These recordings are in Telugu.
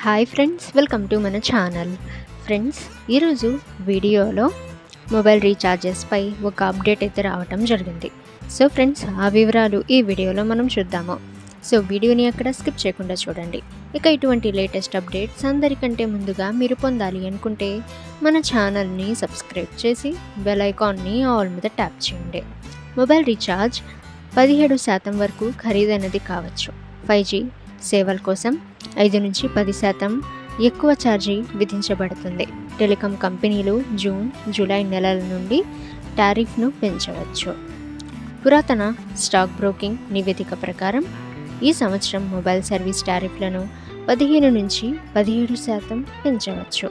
హాయ్ ఫ్రెండ్స్, వెల్కమ్ టు మన ఛానల్. ఫ్రెండ్స్, ఈరోజు వీడియోలో మొబైల్ రీఛార్జెస్పై ఒక అప్డేట్ అయితే రావటం జరిగింది. సో ఫ్రెండ్స్, ఆ వివరాలు ఈ వీడియోలో మనం చూద్దాము. సో వీడియోని అక్కడ స్కిప్ చేయకుండా చూడండి. ఇక ఇటువంటి లేటెస్ట్ అప్డేట్స్ అందరికంటే ముందుగా మీరు పొందాలి అనుకుంటే మన ఛానల్ని సబ్స్క్రైబ్ చేసి బెల్ ఐకాన్ని ఆల్ మీద ట్యాప్ చేయండి. మొబైల్ రీఛార్జ్ 17% వరకు ఖరీదైనది కావచ్చు. 5G సేవల కోసం 5 నుంచి 10% ఎక్కువ ఛార్జీ విధించబడుతుంది. టెలికాం కంపెనీలు జూన్, జూలై నెలల నుండి టారిఫ్ను పెంచవచ్చు. పురాతన స్టాక్ బ్రోకింగ్ నివేదిక ప్రకారం ఈ సంవత్సరం మొబైల్ సర్వీస్ టారిఫ్లను 15 నుంచి 17% పెంచవచ్చు.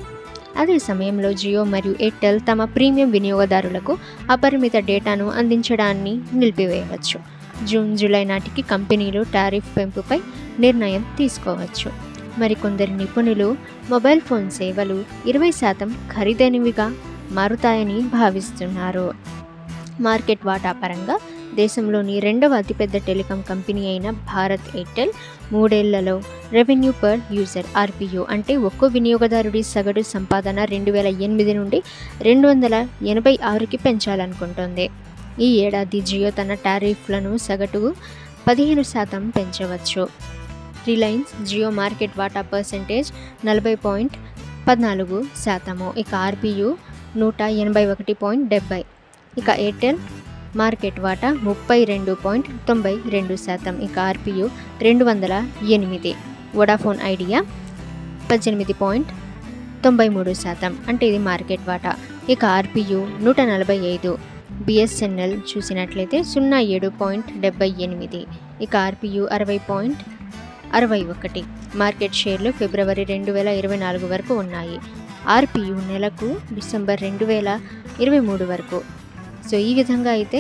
అదే సమయంలో జియో మరియు ఎయిర్టెల్ తమ ప్రీమియం వినియోగదారులకు అపరిమిత డేటాను అందించడాన్ని నిలిపివేయవచ్చు. జూన్, జూలై నాటికి కంపెనీలు టారిఫ్ పెంపుపై నిర్ణయం తీసుకోవచ్చు. మరికొందరు నిపుణులు మొబైల్ ఫోన్ సేవలు 20% ఖరీదైనవిగా మారుతాయని భావిస్తున్నారు. మార్కెట్ వాటా పరంగా దేశంలోని రెండవ అతిపెద్ద టెలికాం కంపెనీ అయిన భారత్ ఎయిర్టెల్ 3 ఏళ్లలో రెవెన్యూ పర్ యూజర్ RPU అంటే ఒక్కో వినియోగదారుడి సగటు సంపాదన 2008 నుండి 286కి పెంచాలనుకుంటోంది. ఈ ఏడాది జియో తన టారిఫ్లను సగటు 15% పెంచవచ్చు. రిలయన్స్ జియో మార్కెట్ వాటా పర్సెంటేజ్ 40.14%. ఇక RPU 181.70. ఇక ఎయిర్టెల్ మార్కెట్ వాటా 32.92%. ఇక RPU 208. Vodafone idea 18.93%. అంటే ఇది మార్కెట్ వాటా. ఇక RPU 145. BSNL చూసినట్లయితే 07.78. ఇక RPU 60.61. మార్కెట్ షేర్లు ఫిబ్రవరి 2024 వరకు ఉన్నాయి. RPU నెలకు డిసెంబర్ 2023 వరకు. సో ఈ విధంగా అయితే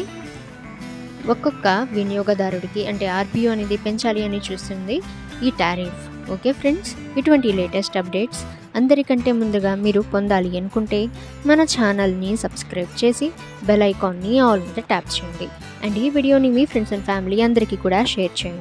ఒక్కొక్క వినియోగదారుడికి అంటే RPU అనేది పెంచాలి అని చూస్తుంది ఈ టారిఫ్. ఓకే ఫ్రెండ్స్, ఇటువంటి లేటెస్ట్ అప్డేట్స్ అందరికంటే ముందుగా మీరు పొందాలి అనుకుంటే మన ఛానల్ని సబ్స్క్రైబ్ చేసి బెల్ ఐకాన్ని ఆల్ మీద ట్యాప్ చేయండి. అండ్ ఈ వీడియోని మీ ఫ్రెండ్స్ అండ్ ఫ్యామిలీ అందరికీ కూడా షేర్ చేయండి.